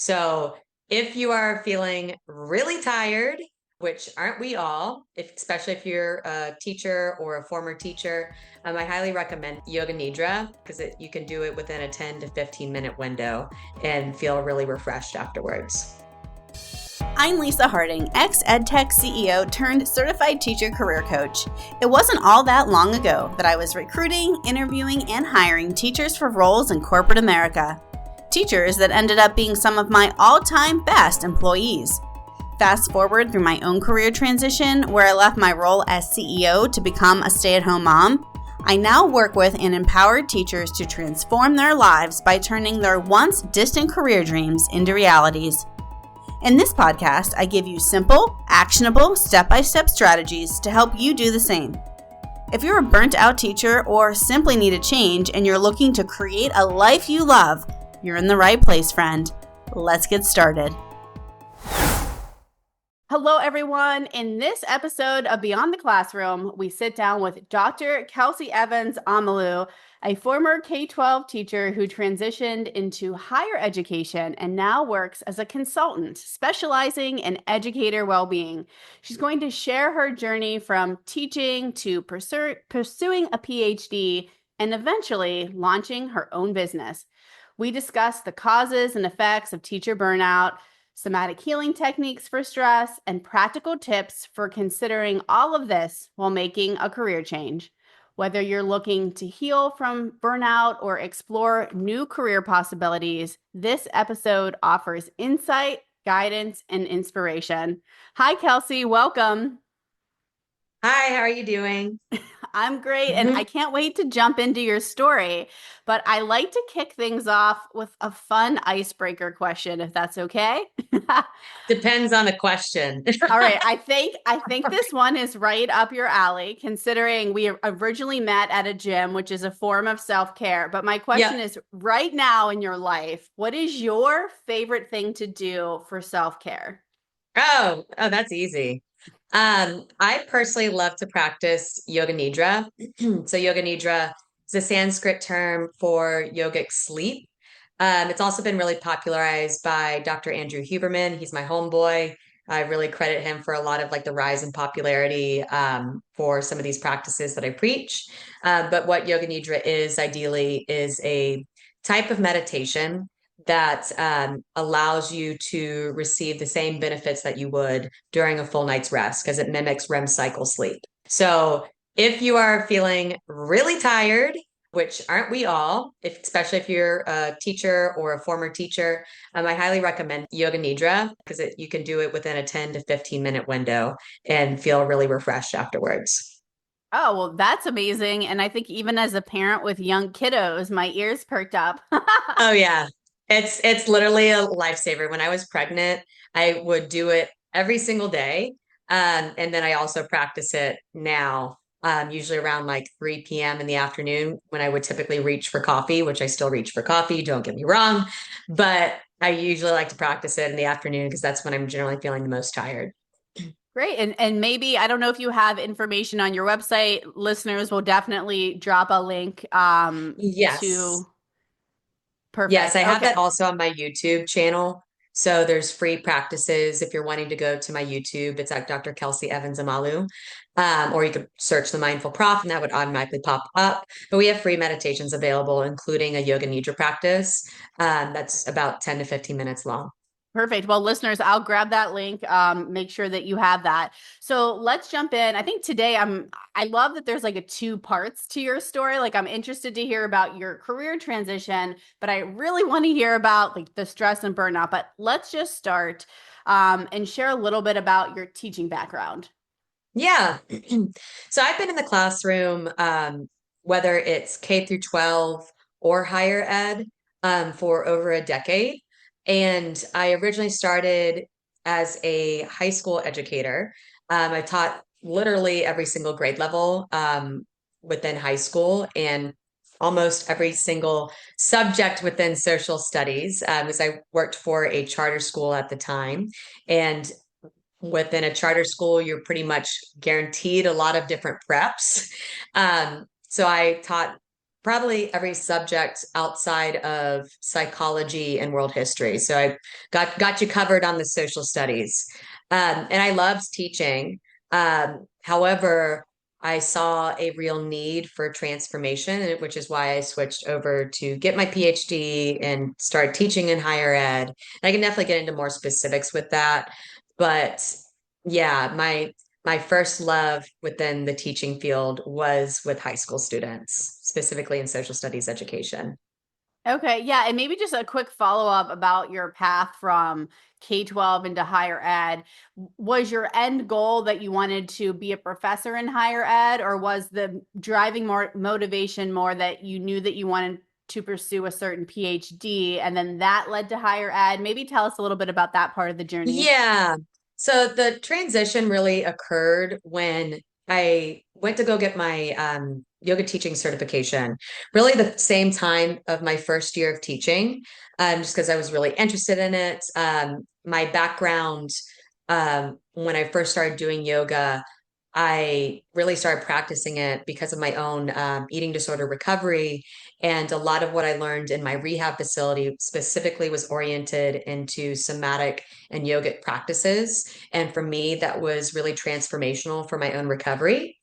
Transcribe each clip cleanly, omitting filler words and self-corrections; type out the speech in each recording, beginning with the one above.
So if you are feeling really tired, which aren't we all, especially if you're a teacher or a former teacher, I highly recommend Yoga Nidra because you can do it within a 10 to 15-minute window and feel really refreshed afterwards. I'm Lisa Harding, ex-EdTech CEO turned certified teacher career coach. It wasn't all that long ago that I was recruiting, interviewing, and hiring teachers for roles in corporate America. Teachers that ended up being some of my all-time best employees. Fast forward through my own career transition, where I left my role as CEO to become a stay-at-home mom, I now work with and empower teachers to transform their lives by turning their once distant career dreams into realities. In this podcast, I give you simple, actionable, step-by-step strategies to help you do the same. If you're a burnt-out teacher or simply need a change and you're looking to create a life you love, you're in the right place, friend. Let's get started. Hello, everyone. In this episode of Beyond the Classroom, we sit down with Dr. Kelsey Evans-Amalu, a former K-12 teacher who transitioned into higher education and now works as a consultant specializing in educator well-being. She's going to share her journey from teaching to pursuing a PhD and eventually launching her own business. We discuss the causes and effects of teacher burnout, somatic healing techniques for stress, and practical tips for considering all of this while making a career change. Whether you're looking to heal from burnout or explore new career possibilities, this episode offers insight, guidance, and inspiration. Hi, Kelsey. Welcome. Hi, how are you doing? I'm great, and I can't wait to jump into your story, but I like to kick things off with a fun icebreaker question, if that's okay. Depends on the question. All right, I think this one is right up your alley, considering we originally met at a gym, which is a form of self-care. But my question Yep. is, right now in your life, what is your favorite thing to do for self-care? Oh, that's easy. I personally love to practice Yoga Nidra. So Yoga Nidra is a Sanskrit term for yogic sleep. It's also been really popularized by Dr. Andrew Huberman. He's my homeboy. I really credit him for a lot of like the rise in popularity for some of these practices that I preach. But what Yoga Nidra is ideally is a type of meditation that allows you to receive the same benefits that you would during a full night's rest because it mimics REM cycle sleep. So if you are feeling really tired, which aren't we all, especially if you're a teacher or a former teacher, I highly recommend Yoga Nidra because you can do it within a 10 to 15-minute window and feel really refreshed afterwards. Oh, well, that's amazing. And I think even as a parent with young kiddos, my ears perked up. Oh yeah. It's literally a lifesaver. When I was pregnant, I would do it every single day. And then I also practice it now, usually around like 3 p.m. in the afternoon when I would typically reach for coffee, which I still reach for coffee, don't get me wrong. But I usually like to practice it in the afternoon because that's when I'm generally feeling the most tired. Great. And maybe, I don't know if you have information on your website. Listeners will definitely drop a link Yes. to Yes, perfect. I have that Okay. also on my YouTube channel. So there's free practices if you're wanting to go to my YouTube. It's at Dr. Kelsey Evans Amalu. Or you could search the Mindful Prof and that would automatically pop up. But we have free meditations available, including a yoga nidra practice that's about 10 to 15 minutes long. Perfect. Well, listeners, I'll grab that link. Make sure that you have that. So let's jump in. I think today I love that there's like a two parts to your story. Like I'm interested to hear about your career transition, but I really want to hear about like the stress and burnout. But let's just start and share a little bit about your teaching background. Yeah. So I've been in the classroom, whether it's K through 12 or higher ed, for over a decade. And I originally started as a high school educator. I taught literally every single grade level, within high school and almost every single subject within social studies, as I worked for a charter school at the time. And within a charter school, you're pretty much guaranteed a lot of different preps. So I taught probably every subject outside of psychology and world history. So I got you covered on the social studies. And I loved teaching. However, I saw a real need for transformation, which is why I switched over to get my PhD and start teaching in higher ed. And I can definitely get into more specifics with that. But yeah, my first love within the teaching field was with high school students, specifically in social studies education. Okay, yeah, and maybe just a quick follow-up about your path from K-12 into higher ed. Was your end goal that you wanted to be a professor in higher ed, or was the driving more motivation more that you knew that you wanted to pursue a certain PhD and then that led to higher ed? Maybe tell us a little bit about that part of the journey. Yeah. So the transition really occurred when I went to go get my yoga teaching certification, really the same time of my first year of teaching, just because I was really interested in it. My background, when I first started doing yoga, I really started practicing it because of my own eating disorder recovery. And a lot of what I learned in my rehab facility specifically was oriented into somatic and yogic practices. And for me, that was really transformational for my own recovery.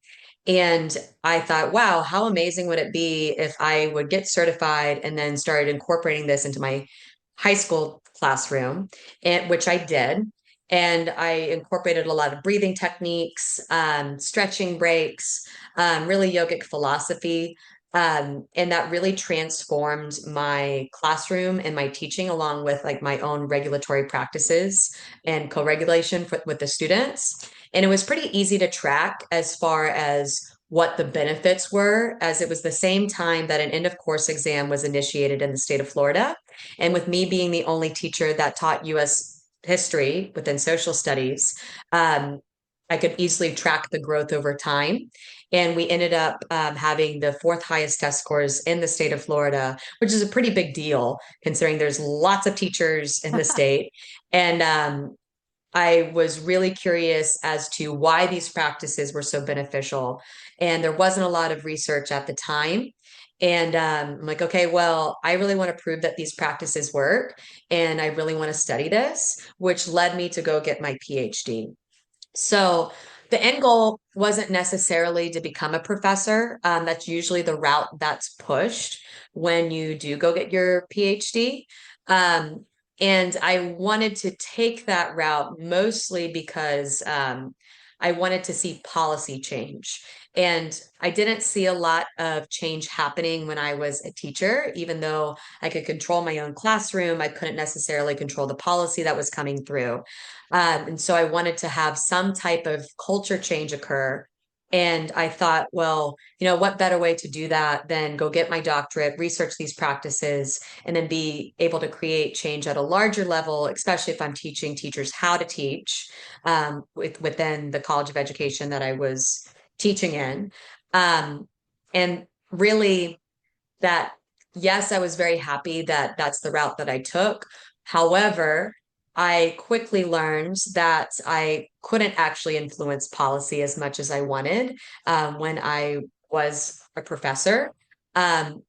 And I thought, wow, how amazing would it be if I would get certified and then started incorporating this into my high school classroom, and which I did. And I incorporated a lot of breathing techniques, stretching breaks, really yogic philosophy. And that really transformed my classroom and my teaching, along with like my own regulatory practices and co-regulation with the students. And it was pretty easy to track as far as what the benefits were, as it was the same time that an end of course exam was initiated in the state of Florida. And with me being the only teacher that taught US history within social studies, um, I could easily track the growth over time. And we ended up having the fourth highest test scores in the state of Florida, which is a pretty big deal considering there's lots of teachers in the state. And I was really curious as to why these practices were so beneficial. And there wasn't a lot of research at the time. And I'm like, okay, well, I really want to prove that these practices work. And I really want to study this, which led me to go get my PhD. So the end goal wasn't necessarily to become a professor. That's usually the route that's pushed when you do go get your PhD. Um, and I wanted to take that route mostly because I wanted to see policy change. And I didn't see a lot of change happening when I was a teacher, even though I could control my own classroom, I couldn't necessarily control the policy that was coming through. And so I wanted to have some type of culture change occur. And I thought, well, what better way to do that than go get my doctorate, research these practices, and then be able to create change at a larger level, especially if I'm teaching teachers how to teach within the College of Education that I was teaching in. Um, and really, that yes, I was very happy that that's the route that I took. However, I quickly learned that I couldn't actually influence policy as much as I wanted when I was a professor,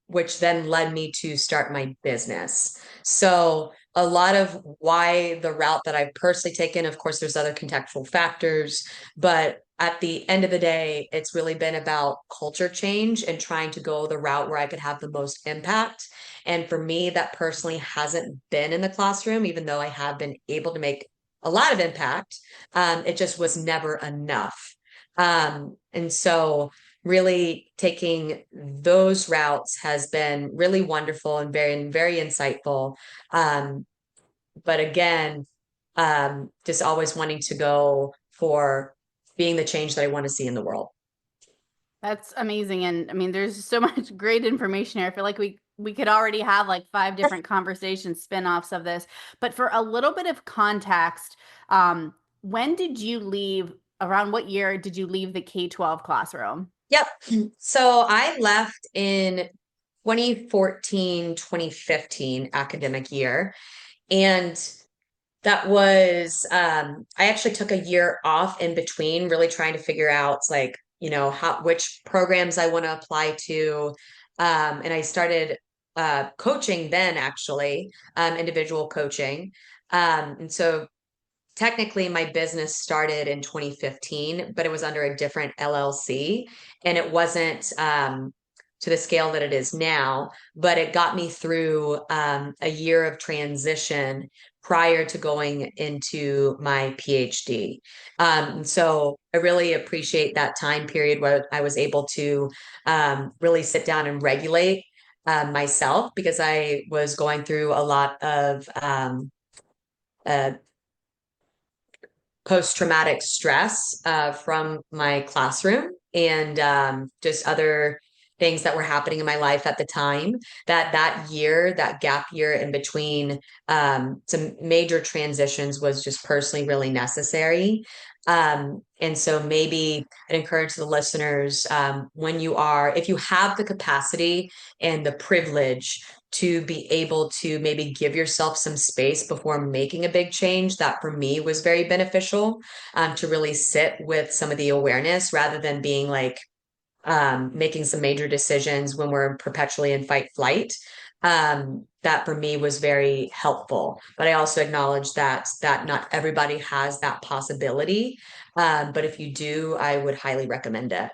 which then led me to start my business. So, a lot of why the route that I've personally taken, of course, there's other contextual factors, but at the end of the day, it's really been about culture change and trying to go the route where I could have the most impact. And for me, that personally hasn't been in the classroom, even though I have been able to make a lot of impact. It just was never enough. And so, really taking those routes has been really wonderful and very insightful. Um, but again, just always wanting to go for being the change that I want to see in the world. That's amazing. And I mean, there's so much great information here. I feel like we could already have like five different conversations, spin-offs of this. But for a little bit of context, when did you leave? Around what year did you leave the K-12 classroom? Yep. So I left in 2014, 2015 academic year. And that was, I actually took a year off in between, really trying to figure out like, how which programs I want to apply to, And I started coaching then, actually, individual coaching. And so technically my business started in 2015, but it was under a different LLC, and it wasn't to the scale that it is now, but it got me through a year of transition prior to going into my PhD. So I really appreciate that time period where I was able to really sit down and regulate myself, because I was going through a lot of uh, post-traumatic stress from my classroom, and just other things that were happening in my life at the time. That gap year in between some major transitions was just personally really necessary. And so maybe I'd encourage the listeners, if you have the capacity and the privilege to be able to maybe give yourself some space before making a big change. That for me was very beneficial, to really sit with some of the awareness rather than being like making some major decisions when we're perpetually in fight flight. That for me was very helpful. But I also acknowledge that not everybody has that possibility. But if you do, I would highly recommend it.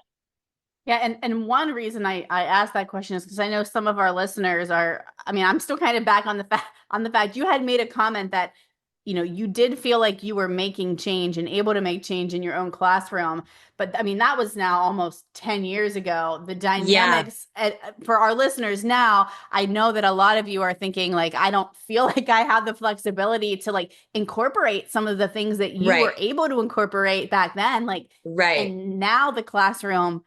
Yeah, and one reason I asked that question is because I know some of our listeners are, I mean, I'm still kind of back on the fact you had made a comment that, you did feel like you were making change and able to make change in your own classroom. But I mean, that was now almost 10 years ago. The Yeah, dynamics for our listeners now, I know that a lot of you are thinking like, I don't feel like I have the flexibility to like incorporate some of the things that you right, were able to incorporate back then. Like, right, and now the classroom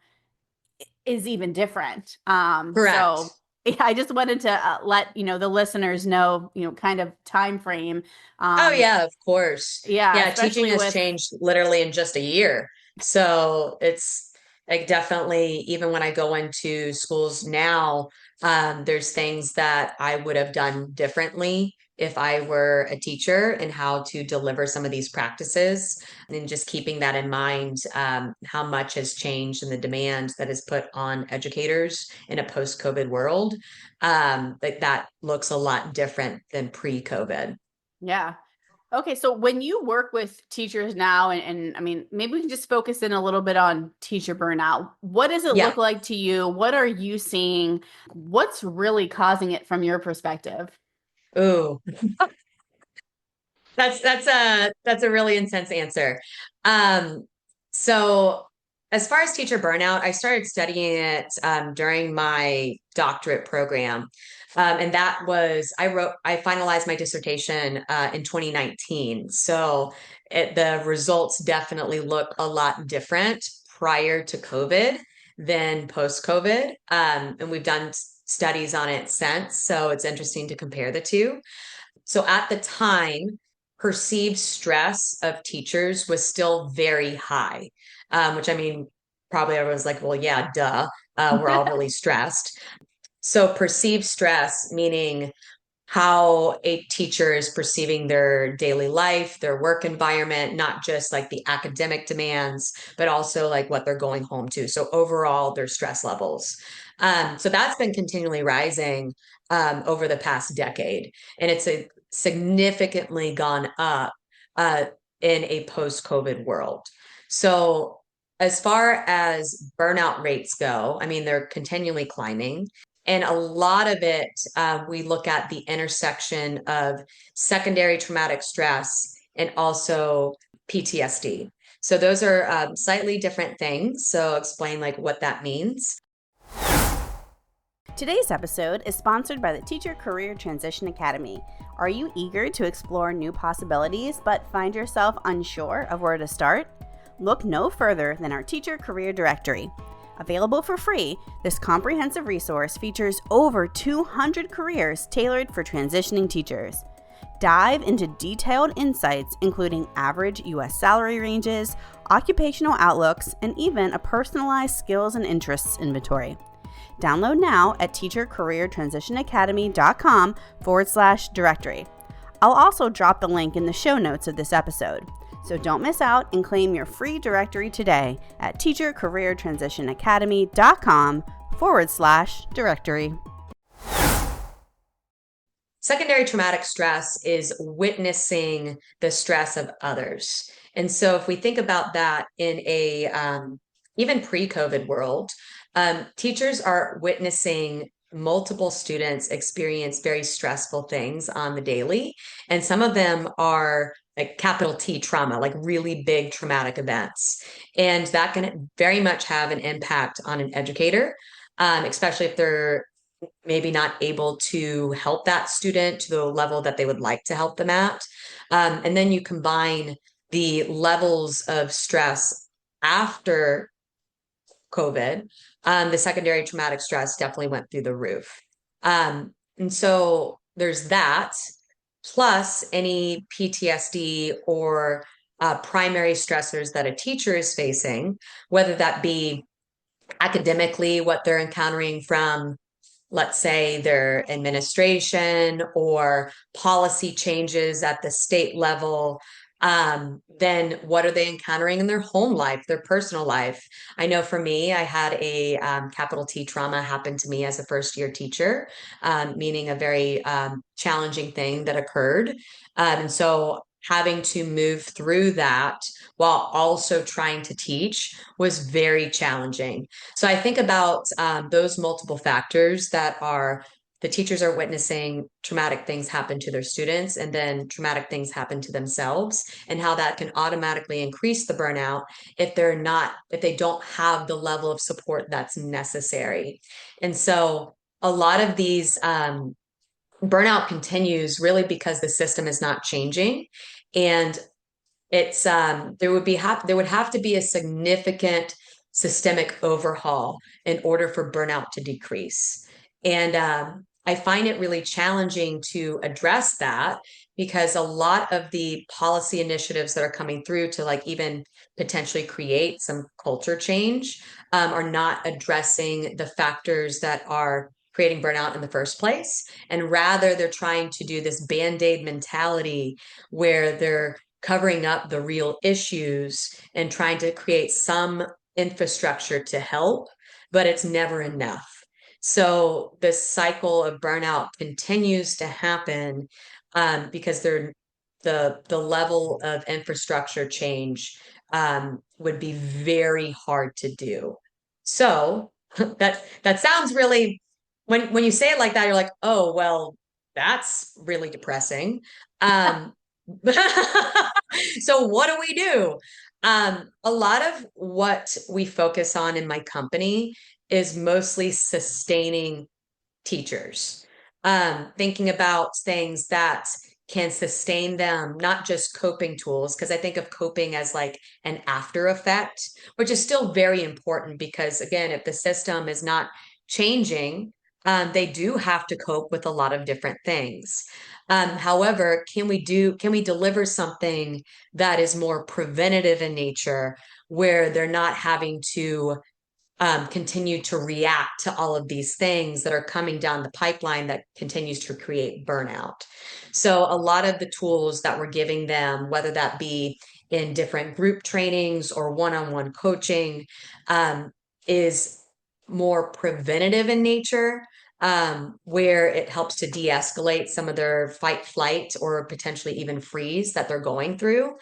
is even different. So correct. yeah, I just wanted to let the listeners know, kind of time frame. Oh Um, yeah, of course. yeah, Yeah, teaching especially has with changed literally in just a year. So it's like definitely, even when I go into schools now, there's things that I would have done differently if I were a teacher, and how to deliver some of these practices, and just keeping that in mind, how much has changed and the demand that is put on educators in a post-COVID world. Like that looks a lot different than pre-COVID. yeah. Okay, so when you work with teachers now, and I mean, maybe we can just focus in a little bit on teacher burnout. What does it Yeah. look like to you? What are you seeing? What's really causing it from your perspective? Ooh, that's a really intense answer. Um, so as far as teacher burnout, I started studying it during my doctorate program. And that was I finalized my dissertation in 2019. So the results definitely look a lot different prior to COVID than post COVID. And we've done studies on it since. So it's interesting to compare the two. So at the time, perceived stress of teachers was still very high, which I mean, probably everyone's like, well, yeah, duh. We're all really stressed. So perceived stress, meaning how a teacher is perceiving their daily life, their work environment, not just like the academic demands, but also like what they're going home to. So overall, their stress levels. So that's been continually rising over the past decade, and significantly gone up uh, in a post-COVID world. So as far as burnout rates go, I mean, they're continually climbing. And a lot of it, we look at the intersection of secondary traumatic stress and also PTSD. So those are slightly different things. So explain like what that means. Today's episode is sponsored by the Teacher Career Transition Academy. Are you eager to explore new possibilities but find yourself unsure of where to start? Look no further than our Teacher Career Directory. Available for free, this comprehensive resource features over 200 careers tailored for transitioning teachers. Dive into detailed insights, including average U.S. salary ranges, occupational outlooks, and even a personalized skills and interests inventory. Download now at teachercareertransitionacademy.com/directory. I'll also drop the link in the show notes of this episode. So don't miss out and claim your free directory today at teachercareertransitionacademy.com educator.com/directory. Secondary traumatic stress is witnessing the stress of others. And so if we think about that in a even pre-COVID world, teachers are witnessing multiple students experience very stressful things on the daily. And some of them are like capital T trauma, like really big traumatic events. And that can very much have an impact on an educator, especially if they're maybe not able to help that student to the level that they would like to help them at. And then you combine the levels of stress after COVID, the secondary traumatic stress definitely went through the roof. And so there's that, plus any PTSD or primary stressors that a teacher is facing, whether that be academically, what they're encountering from, let's say, their administration or policy changes at the state level. Then what are they encountering in their home life, their personal life? I know for me, I had a capital T trauma happen to me as a first year teacher, meaning a very challenging thing that occurred. And so having to move through that while also trying to teach was very challenging. So I think about those multiple factors that are the teachers are witnessing traumatic things happen to their students, and then traumatic things happen to themselves, and how that can automatically increase the burnout if they don't have the level of support that's necessary. And so a lot of these burnout continues really because the system is not changing. And it's there would have to be a significant systemic overhaul in order for burnout to decrease. And I find it really challenging to address that because a lot of the policy initiatives that are coming through to like even potentially create some culture change are not addressing the factors that are creating burnout in the first place. And rather, they're trying to do this band-aid mentality where they're covering up the real issues and trying to create some infrastructure to help, but it's never enough. So this cycle of burnout continues to happen because the level of infrastructure change would be very hard to do. So that sounds really when you say it like that, you're like, oh well, that's really depressing. Um, so what do we do? A lot of what we focus on in my company is mostly sustaining teachers, thinking about things that can sustain them, not just coping tools, because I think of coping as like an after effect, which is still very important because, again, if the system is not changing, they do have to cope with a lot of different things. However, can we deliver something that is more preventative in nature, where they're not having to continue to react to all of these things that are coming down the pipeline that continues to create burnout. So a lot of the tools that we're giving them, whether that be in different group trainings or one-on-one coaching, is more preventative in nature, where it helps to de-escalate some of their fight, flight, or potentially even freeze that they're going through.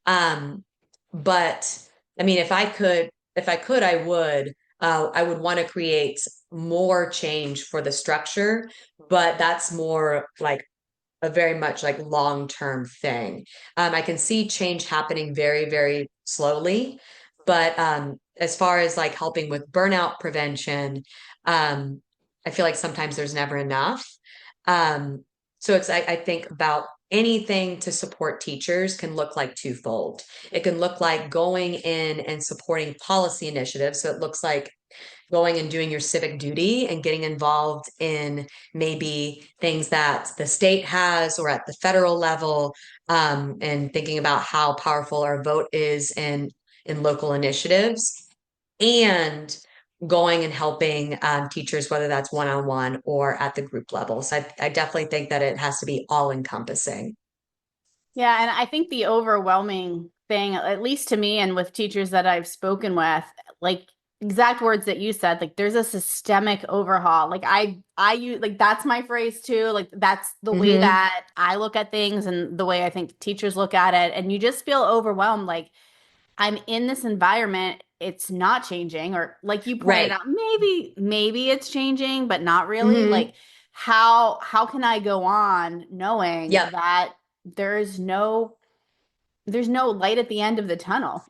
But I mean, if I could, I would want to create more change for the structure, but that's more like a very much like long-term thing. I can see change happening very, very slowly, but as far as like helping with burnout prevention, um, I feel like sometimes there's never enough. So I think about anything to support teachers can look like twofold. It can look like going in and supporting policy initiatives. So it looks like going and doing your civic duty and getting involved in maybe things that the state has or at the federal level, and thinking about how powerful our vote is in local initiatives, and going and helping teachers, whether that's one-on-one or at the group level. So I definitely think that it has to be all encompassing. Yeah, and I think the overwhelming thing, at least to me and with teachers that I've spoken with, like exact words that you said. Like there's a systemic overhaul. Like I use like that's my phrase too. Like that's the way Hmm. that I look at things and the way I think teachers look at it. And you just feel overwhelmed. Like I'm in this environment, it's not changing, or like you pointed Right. out, maybe it's changing, but not really. Hmm. Like how can I go on knowing Yep. that there's there's no light at the end of the tunnel?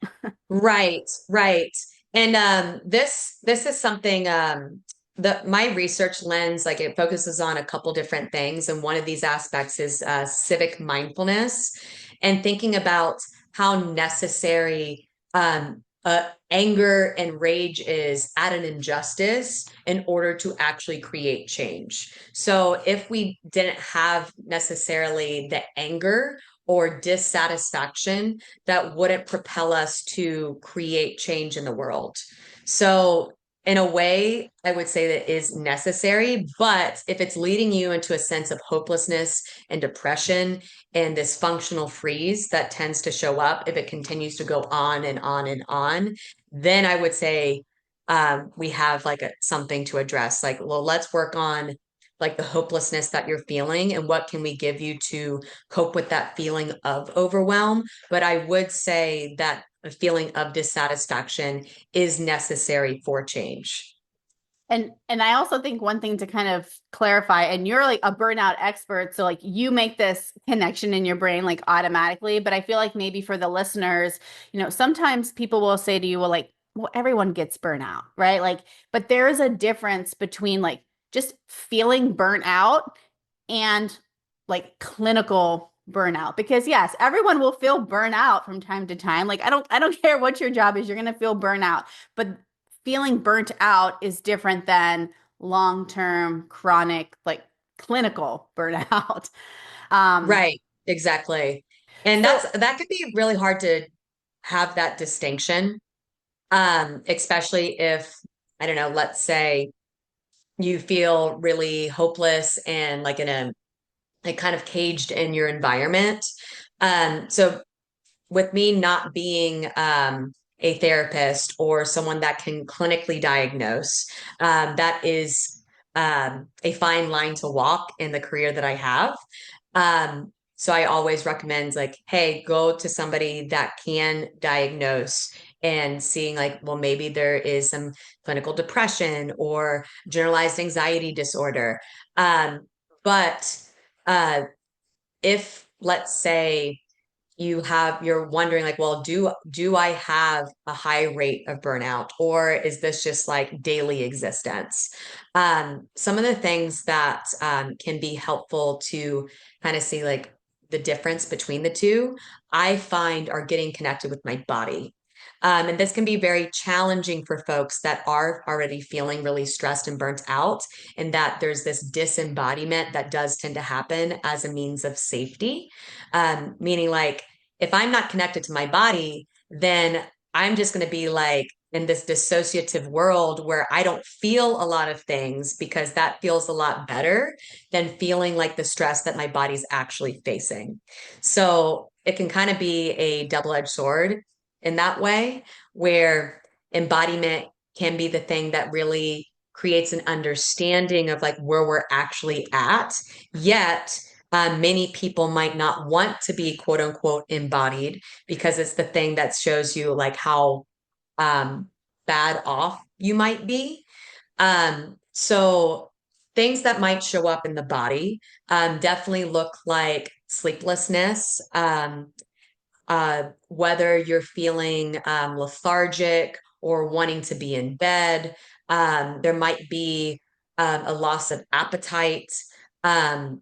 Right, right. And this is something the my research lens, like it focuses on a couple different things, and one of these aspects is civic mindfulness and thinking about how necessary anger and rage is at an injustice in order to actually create change. So if we didn't have necessarily the anger or dissatisfaction, that wouldn't propel us to create change in the world. So, in a way, I would say that is necessary. But if it's leading you into a sense of hopelessness and depression and this functional freeze that tends to show up, if it continues to go on and on and on, then I would say we have like something to address. Like, well, let's work on like the hopelessness that you're feeling and what can we give you to cope with that feeling of overwhelm. But I would say that a feeling of dissatisfaction is necessary for change. And I also think one thing to kind of clarify, and you're like a burnout expert, so like you make this connection in your brain like automatically, but I feel like maybe for the listeners, sometimes people will say to you, well, like, well, everyone gets burnout, right? Like, but there is a difference between like just feeling burnt out and like clinical burnout. Because yes, everyone will feel burnout from time to time. Like I don't care what your job is, you're gonna feel burnout. But feeling burnt out is different than long-term chronic like clinical burnout. um Right, exactly. And so that can be really hard to have that distinction, especially if, I don't know, let's say you feel really hopeless and like in a like kind of caged in your environment. So with me not being a therapist or someone that can clinically diagnose, that is a fine line to walk in the career that I have. So I always recommend like, hey, go to somebody that can diagnose and seeing like, well, maybe there is some clinical depression or generalized anxiety disorder. But uh, if let's say you're wondering like, well, do I have a high rate of burnout or is this just like daily existence? Some of the things that can be helpful to kind of see like the difference between the two, I find are getting connected with my body. And this can be very challenging for folks that are already feeling really stressed and burnt out, and that there's this disembodiment that does tend to happen as a means of safety. Meaning, like, if I'm not connected to my body, then I'm just going to be like in this dissociative world where I don't feel a lot of things because that feels a lot better than feeling like the stress that my body's actually facing. So it can kind of be a double-edged sword in that way, where embodiment can be the thing that really creates an understanding of like where we're actually at. Yet, many people might not want to be quote unquote embodied because it's the thing that shows you like how um, bad off you might be. So things that might show up in the body definitely look like sleeplessness, whether you're feeling lethargic or wanting to be in bed. There might be a loss of appetite. And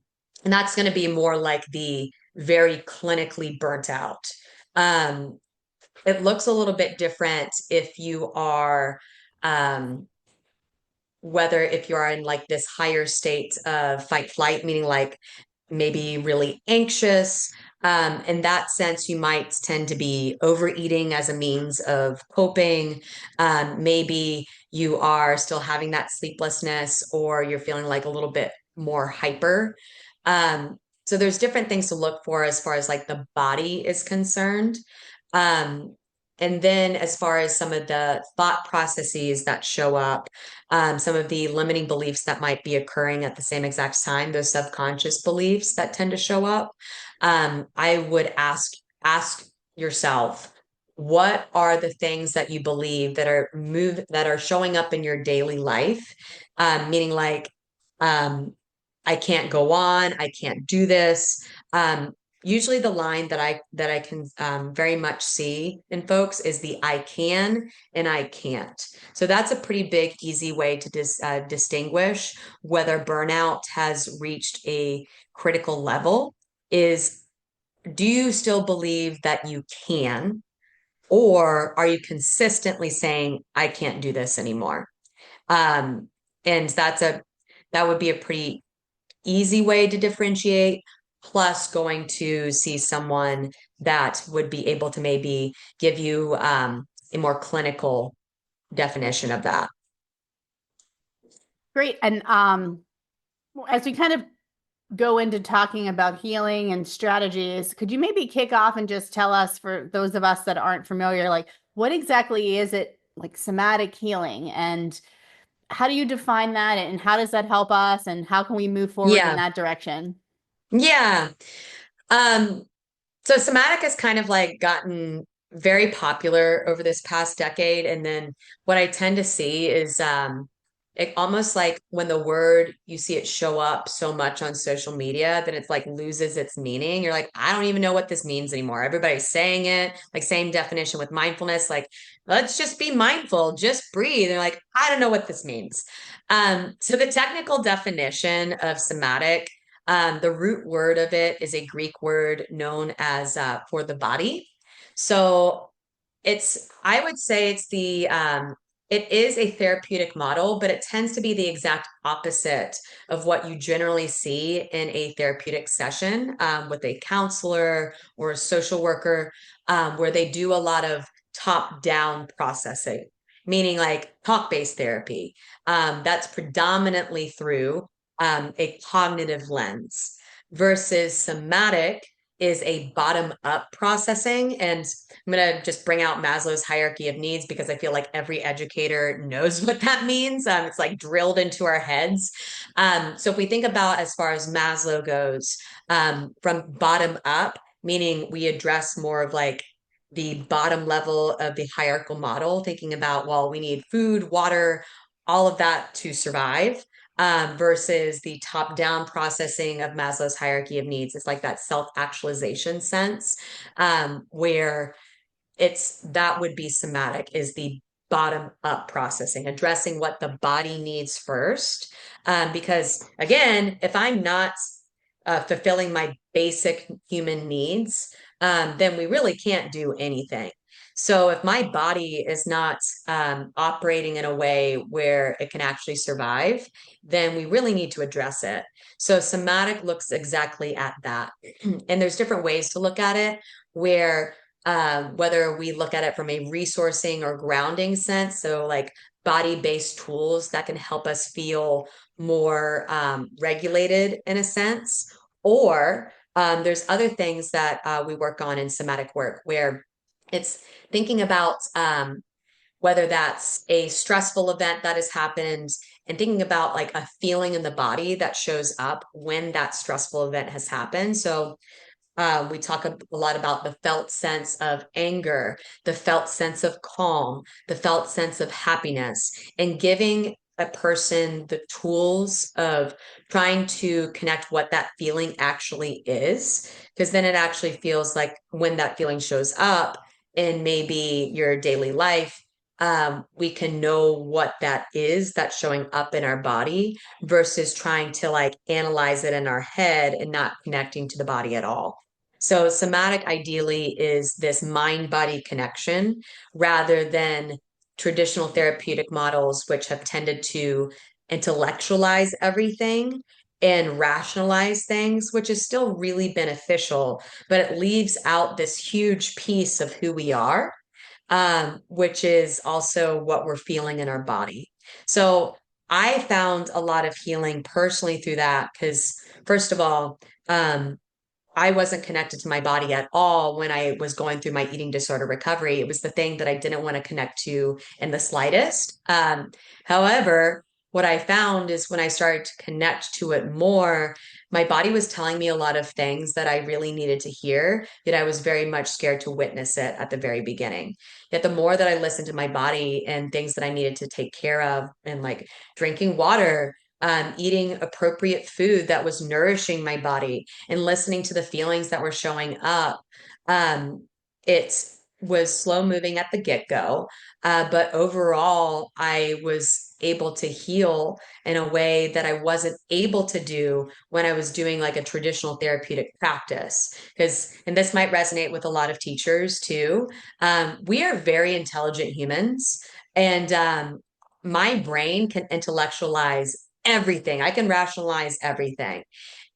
that's going to be more like the very clinically burnt out. Um, it looks a little bit different if you are whether if you are in like this higher state of fight flight, meaning like maybe really anxious. In that sense, you might tend to be overeating as a means of coping. Maybe you are still having that sleeplessness or you're feeling like a little bit more hyper. So there's different things to look for as far as like the body is concerned. Um, and then as far as some of the thought processes that show up, some of the limiting beliefs that might be occurring at the same exact time, those subconscious beliefs that tend to show up, I would ask yourself, what are the things that you believe that are showing up in your daily life? Meaning like, I can't go on, I can't do this. Um, Usually the line that I can very much see in folks is the I can and I can't. So that's a pretty big, easy way to distinguish whether burnout has reached a critical level. Is do you still believe that you can, or are you consistently saying, I can't do this anymore? Um, and that would be a pretty easy way to differentiate, plus going to see someone that would be able to maybe give you a more clinical definition of that. Great. And as we kind of go into talking about healing and strategies, could you maybe kick off and just tell us, for those of us that aren't familiar, like what exactly is it, like somatic healing, and how do you define that, and how does that help us, and how can we move forward in Yeah. that direction? Yeah. Um, So somatic has kind of like gotten very popular over this past decade. And then what I tend to see is it almost like when the word you see it show up so much on social media, then it's like loses its meaning. You're like, I don't even know what this means anymore. Everybody's saying it, like same definition with mindfulness, like, let's just be mindful, just breathe. And like, I don't know what this means. So the technical definition of somatic, the root word of it is a Greek word known as for the body. So I would say it is a therapeutic model, but it tends to be the exact opposite of what you generally see in a therapeutic session with a counselor or a social worker, where they do a lot of top-down processing, meaning like talk-based therapy. That's predominantly through a cognitive lens versus somatic is a bottom up processing. And I'm going to just bring out Maslow's hierarchy of needs because I feel like every educator knows what that means. It's like drilled into our heads. So if we think about as far as Maslow goes, from bottom up, meaning we address more of like the bottom level of the hierarchical model, thinking about, well, we need food, water, all of that to survive, versus the top down processing of Maslow's hierarchy of needs. It's like that self actualization sense, where that would be somatic, is the bottom up processing, addressing what the body needs first. Because again, if I'm not fulfilling my basic human needs, then we really can't do anything. So if my body is not operating in a way where it can actually survive, then we really need to address it. So somatic looks exactly at that. And there's different ways to look at it, where whether we look at it from a resourcing or grounding sense, so like body-based tools that can help us feel more regulated in a sense, or there's other things that we work on in somatic work where it's thinking about whether that's a stressful event that has happened and thinking about like a feeling in the body that shows up when that stressful event has happened. So we talk a lot about the felt sense of anger, the felt sense of calm, the felt sense of happiness, and giving a person the tools of trying to connect what that feeling actually is. Because then it actually feels like when that feeling shows up in maybe your daily life, we can know what that is that's showing up in our body versus trying to like analyze it in our head and not connecting to the body at all. So, somatic ideally is this mind body connection rather than traditional therapeutic models, which have tended to intellectualize everything and rationalize things, which is still really beneficial, but it leaves out this huge piece of who we are, which is also what we're feeling in our body. So, I found a lot of healing personally through that because, first of all, um, I wasn't connected to my body at all when I was going through my eating disorder recovery. It was the thing that I didn't want to connect to in the slightest. However, what I found is when I started to connect to it more, my body was telling me a lot of things that I really needed to hear, yet I was very much scared to witness it at the very beginning. Yet the more that I listened to my body and things that I needed to take care of, and like drinking water, eating appropriate food that was nourishing my body, and listening to the feelings that were showing up. It was slow moving at the get-go, but overall, I was able to heal in a way that I wasn't able to do when I was doing like a traditional therapeutic practice. And this might resonate with a lot of teachers too. We are very intelligent humans, and my brain can intellectualize everything. I can rationalize everything.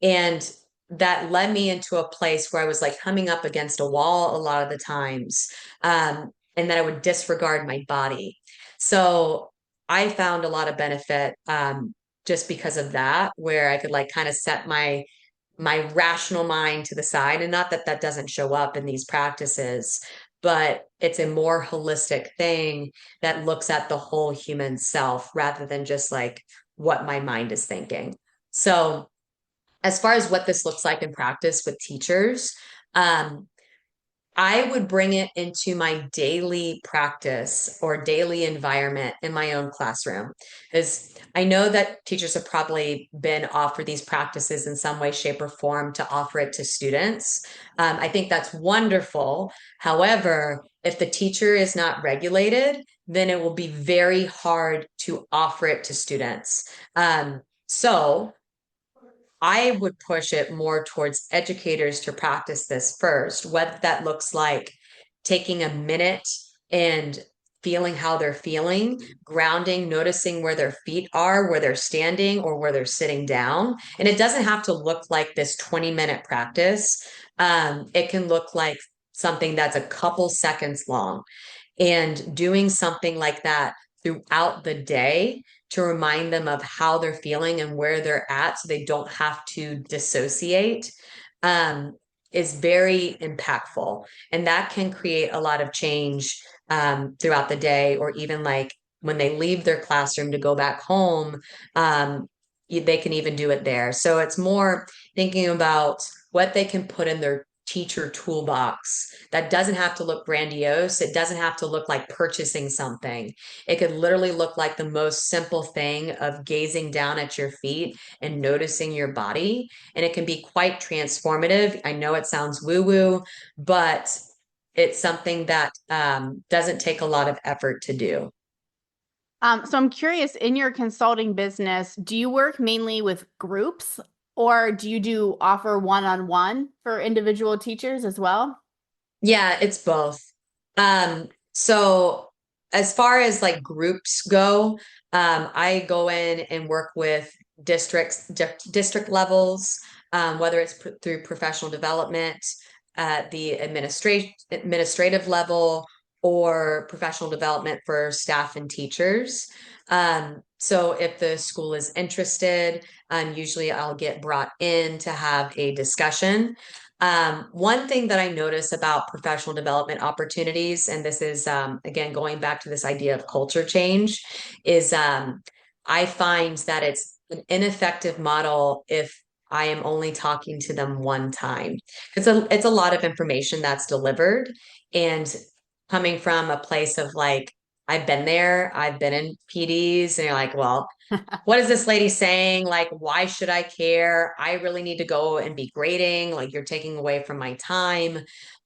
And that led me into a place where I was like humming up against a wall a lot of the times, and that I would disregard my body. So I found a lot of benefit just because of that, where I could like kind of set my rational mind to the side, and not that that doesn't show up in these practices, but it's a more holistic thing that looks at the whole human self rather than just like what my mind is thinking. So as far as what this looks like in practice with teachers, um, I would bring it into my daily practice or daily environment in my own classroom. Because I know that teachers have probably been offered these practices in some way, shape, or form to offer it to students. I think that's wonderful. However, if the teacher is not regulated, then it will be very hard to offer it to students. So I would push it more towards educators to practice this first, what that looks like taking a minute and feeling how they're feeling, grounding, noticing where their feet are, where they're standing or where they're sitting down. And it doesn't have to look like this 20-minute practice. It can look like something that's a couple seconds long, and doing something like that throughout the day to remind them of how they're feeling and where they're at so they don't have to dissociate um, is very impactful. And that can create a lot of change throughout the day, or even like when they leave their classroom to go back home, um, they can even do it there. So it's more thinking about what they can put in their teacher toolbox that doesn't have to look grandiose. It doesn't have to look like purchasing something. It could literally look like the most simple thing of gazing down at your feet and noticing your body. And it can be quite transformative. I know it sounds woo woo, but it's something that doesn't take a lot of effort to do. So I'm curious, in your consulting business, do you work mainly with groups or do you do offer one-on-one for individual teachers as well? Yeah, it's both. So as far as like groups go, I go in and work with district levels, whether it's through professional development at the administrative level, or professional development for staff and teachers. So if the school is interested, usually I'll get brought in to have a discussion. One thing that I notice about professional development opportunities, and this is again going back to this idea of culture change, is I find that it's an ineffective model if I am only talking to them one time. It's a lot of information that's delivered, and coming from a place of like, I've been there, I've been in PDs, and you're like, well, what is this lady saying? Like, why should I care? I really need to go and be grading. Like, you're taking away from my time.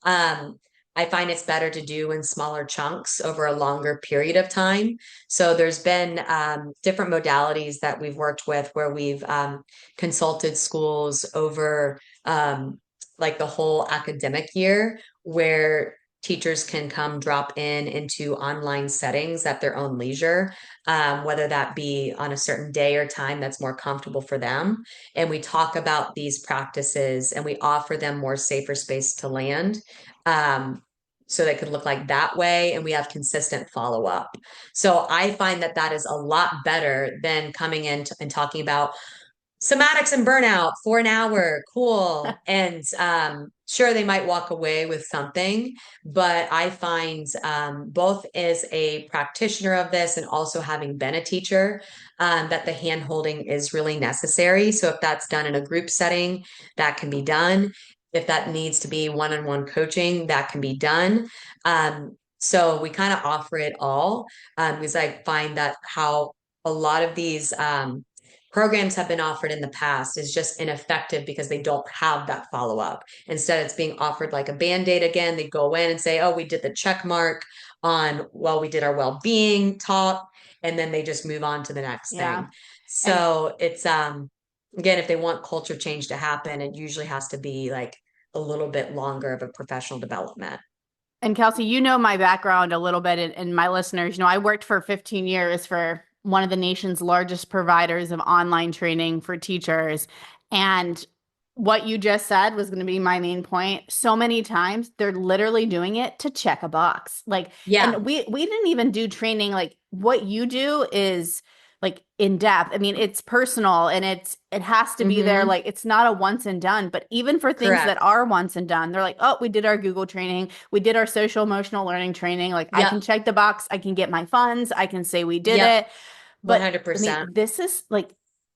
Um, I find it's better to do in smaller chunks over a longer period of time. So there's been different modalities that we've worked with where we've consulted schools over like the whole academic year, where teachers can come drop in into online settings at their own leisure, whether that be on a certain day or time that's more comfortable for them. And we talk about these practices and we offer them more safer space to land. Um, so they could look like that way, and we have consistent follow up. So I find that that is a lot better than coming in and talking about somatics and burnout for an hour, cool. And sure, they might walk away with something, but I find both as a practitioner of this and also having been a teacher, that the hand holding is really necessary. So if that's done in a group setting, that can be done. If that needs to be one-on-one coaching, that can be done. So we kind of offer it all, because I find that how a lot of these programs have been offered in the past is just ineffective because they don't have that follow up. Instead, it's being offered like a band aid again. They go in and say, oh, we did the check mark on, well, we did our well being talk. And then they just move on to the next Yeah. thing. And So it's, again, if they want culture change to happen, it usually has to be like a little bit longer of a professional development. And Kelsey, you know my background a little bit, and my listeners, I worked for 15 years for one of the nation's largest providers of online training for teachers. And what you just said was going to be my main point. So many times they're literally doing it to check a box. Like, Yeah. and we didn't even do training. Like what you do is like in depth. I mean, it's personal and it has to be there. Hmm. Like it's not a once and done, but even for things that Correct. are once and done, they're like, oh, we did our Google training. We did our social emotional learning training. Like I Yep. can check the box. I can get my funds. I can say we did Yep. it. But I mean, 100%.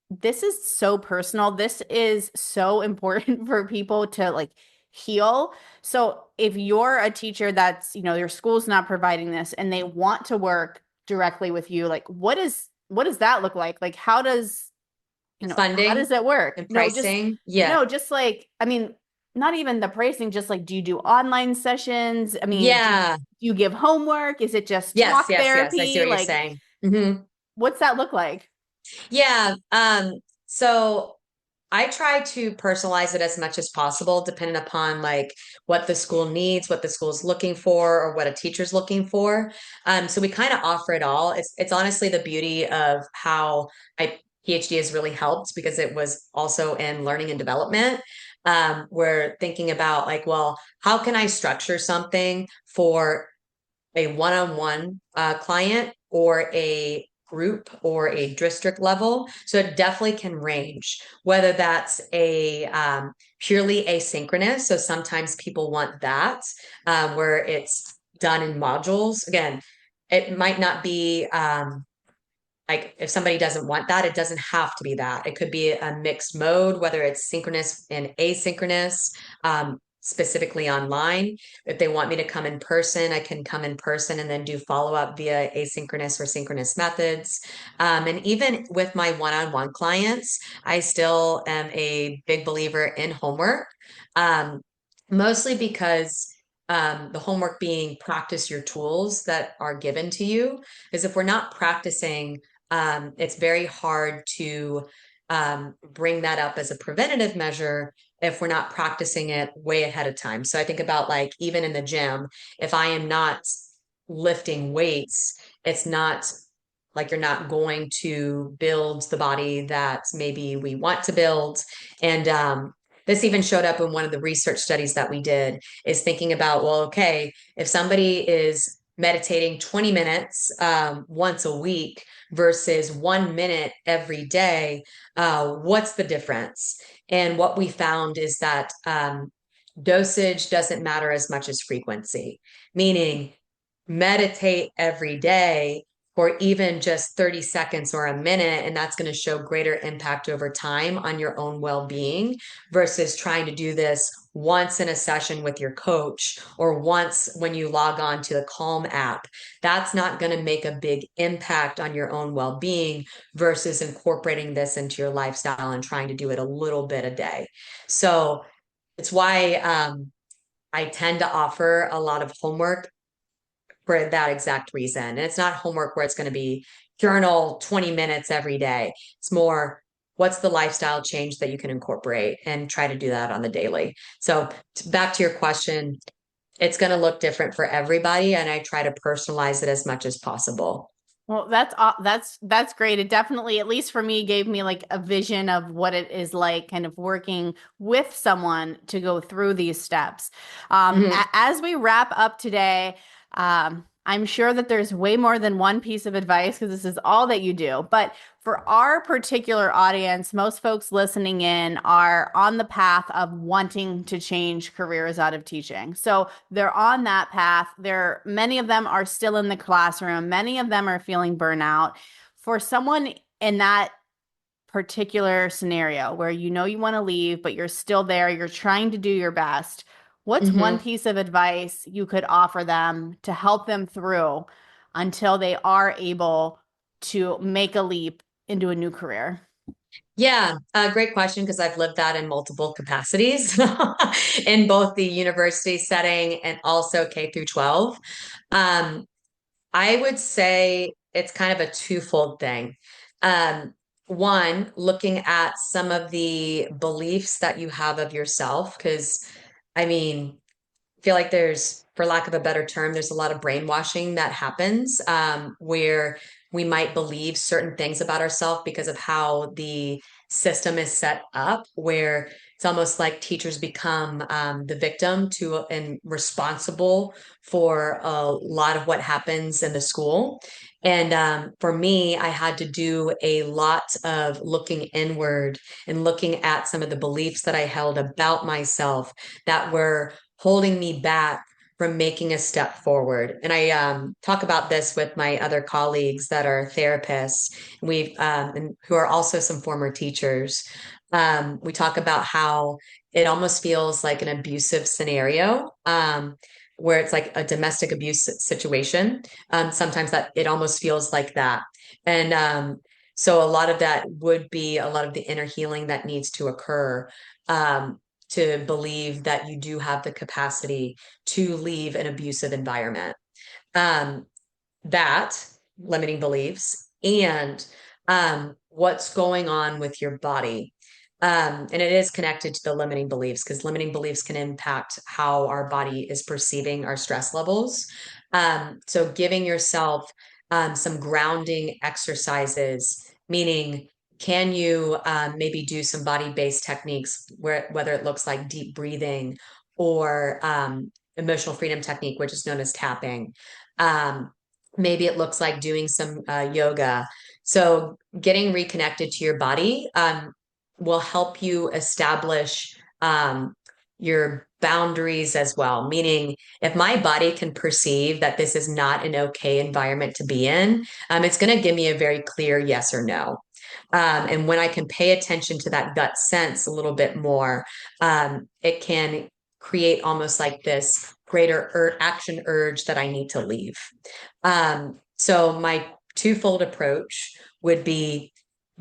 this is so personal. This is so important for people to like heal. So if you're a teacher that's, your school's not providing this and they want to work directly with you, like what does that look like? Like how Funding does it work? and pricing. Yeah. No, just like, I mean, not even the pricing, just like, do you do online sessions? I mean, do Yeah. you give homework? Is it just Yes, talk yes, yes. I see therapy? what you're Like, saying. Hmm. what's that look like? Yeah. So I try to personalize it as much as possible, depending upon like what the school needs, what the school's looking for, or what a teacher's looking for. So we kind of offer it all. It's honestly the beauty of how my PhD has really helped because it was also in learning and development. We're thinking about like, well, how can I structure something for a one-on-one client or a group or a district level. So it definitely can range, whether that's a purely asynchronous. So sometimes people want that, where it's done in modules. Again, it might not be like if somebody doesn't want that, it doesn't have to be that. It could be a mixed mode, whether it's synchronous and asynchronous, specifically online. If they want me to come in person, I can come in person and then do follow up via asynchronous or synchronous methods. And even with my one-on-one clients, I still am a big believer in homework, um, mostly because the homework being practice your tools that are given to you. Because if we're not practicing, it's very hard to bring that up as a preventative measure if we're not practicing it way ahead of time. So I think about like even in the gym, if I am not lifting weights, it's not like you're not going to build the body that maybe we want to build. And this even showed up in one of the research studies that we did, is thinking about, well, okay, if somebody is meditating 20 minutes once a week versus 1 minute every day, what's the difference? And what we found is that dosage doesn't matter as much as frequency, meaning meditate every day for even just 30 seconds or a minute, and that's going to show greater impact over time on your own well being versus trying to do this once in a session with your coach or once when you log on to the Calm app. That's not going to make a big impact on your own well being versus incorporating this into your lifestyle and trying to do it a little bit a day. So it's why I tend to offer a lot of homework for that exact reason. And it's not homework where it's going to be journal 20 minutes every day. It's more what's the lifestyle change that you can incorporate and try to do that on the daily. So back to your question, it's going to look different for everybody. And I try to personalize it as much as possible. Well, that's great. It definitely, at least for me, gave me like a vision of what it is like kind of working with someone to go through these steps. Mhm. As we wrap up today, I'm sure that there's way more than one piece of advice because this is all that you do. But for our particular audience, most folks listening in are on the path of wanting to change careers out of teaching. So they're on that path. Many of them are still in the classroom. Many of them are feeling burnout. For someone in that particular scenario where you know you want to leave, but you're still there, you're trying to do your best, what's one Hmm. piece of advice you could offer them to help them through until they are able to make a leap into a new career? Yeah, great question because I've lived that in multiple capacities in both the university setting and also K through 12. Um, I would say it's kind of a twofold thing. Um, One, looking at some of the beliefs that you have of yourself, because I mean, feel like there's, for lack of a better term, there's a lot of brainwashing that happens where we might believe certain things about ourselves because of how the system is set up, where it's almost like teachers become the victim to and responsible for a lot of what happens in the school. And for me, I had to do a lot of looking inward and looking at some of the beliefs that I held about myself that were holding me back from making a step forward. And I talk about this with my other colleagues that are therapists. And who are also some former teachers. We talk about how it almost feels like an abusive scenario. Where it's like a domestic abuse situation. Sometimes that it almost feels like that. And so a lot of that would be a lot of the inner healing that needs to occur. Um, to believe that you do have the capacity to leave an abusive environment. Um, that limiting beliefs and what's going on with your body. And it is connected to the limiting beliefs because limiting beliefs can impact how our body is perceiving our stress levels. So, giving yourself some grounding exercises, meaning can you maybe do some body-based techniques where whether it looks like deep breathing or emotional freedom technique, which is known as tapping. Um, Maybe it looks like doing some yoga. So getting reconnected to your body will help you establish your boundaries as well. Meaning, if my body can perceive that this is not an okay environment to be in, it's going to give me a very clear yes or no. And when I can pay attention to that gut sense a little bit more, it can create almost like this greater action urge that I need to leave. So my twofold approach would be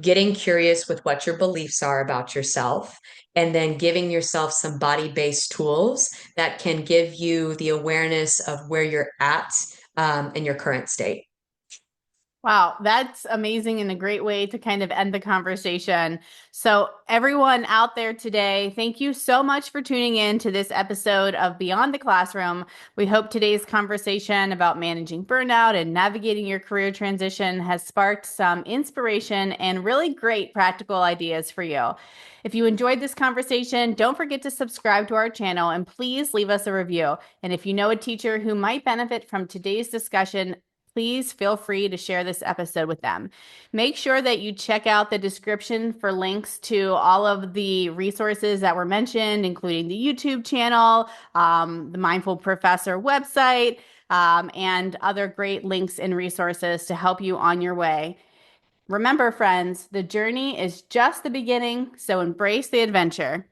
getting curious with what your beliefs are about yourself, and then giving yourself some body-based tools that can give you the awareness of where you're at in your current state. Wow, that's amazing and a great way to kind of end the conversation. So, everyone out there today, thank you so much for tuning in to this episode of Beyond the Classroom. We hope today's conversation about managing burnout and navigating your career transition has sparked some inspiration and really great practical ideas for you. If you enjoyed this conversation, don't forget to subscribe to our channel and please leave us a review. And if you know a teacher who might benefit from today's discussion, please feel free to share this episode with them. Make sure that you check out the description for links to all of the resources that were mentioned, including the YouTube channel, the Mindful Professor website, and other great links and resources to help you on your way. Remember, friends, the journey is just the beginning, so embrace the adventure.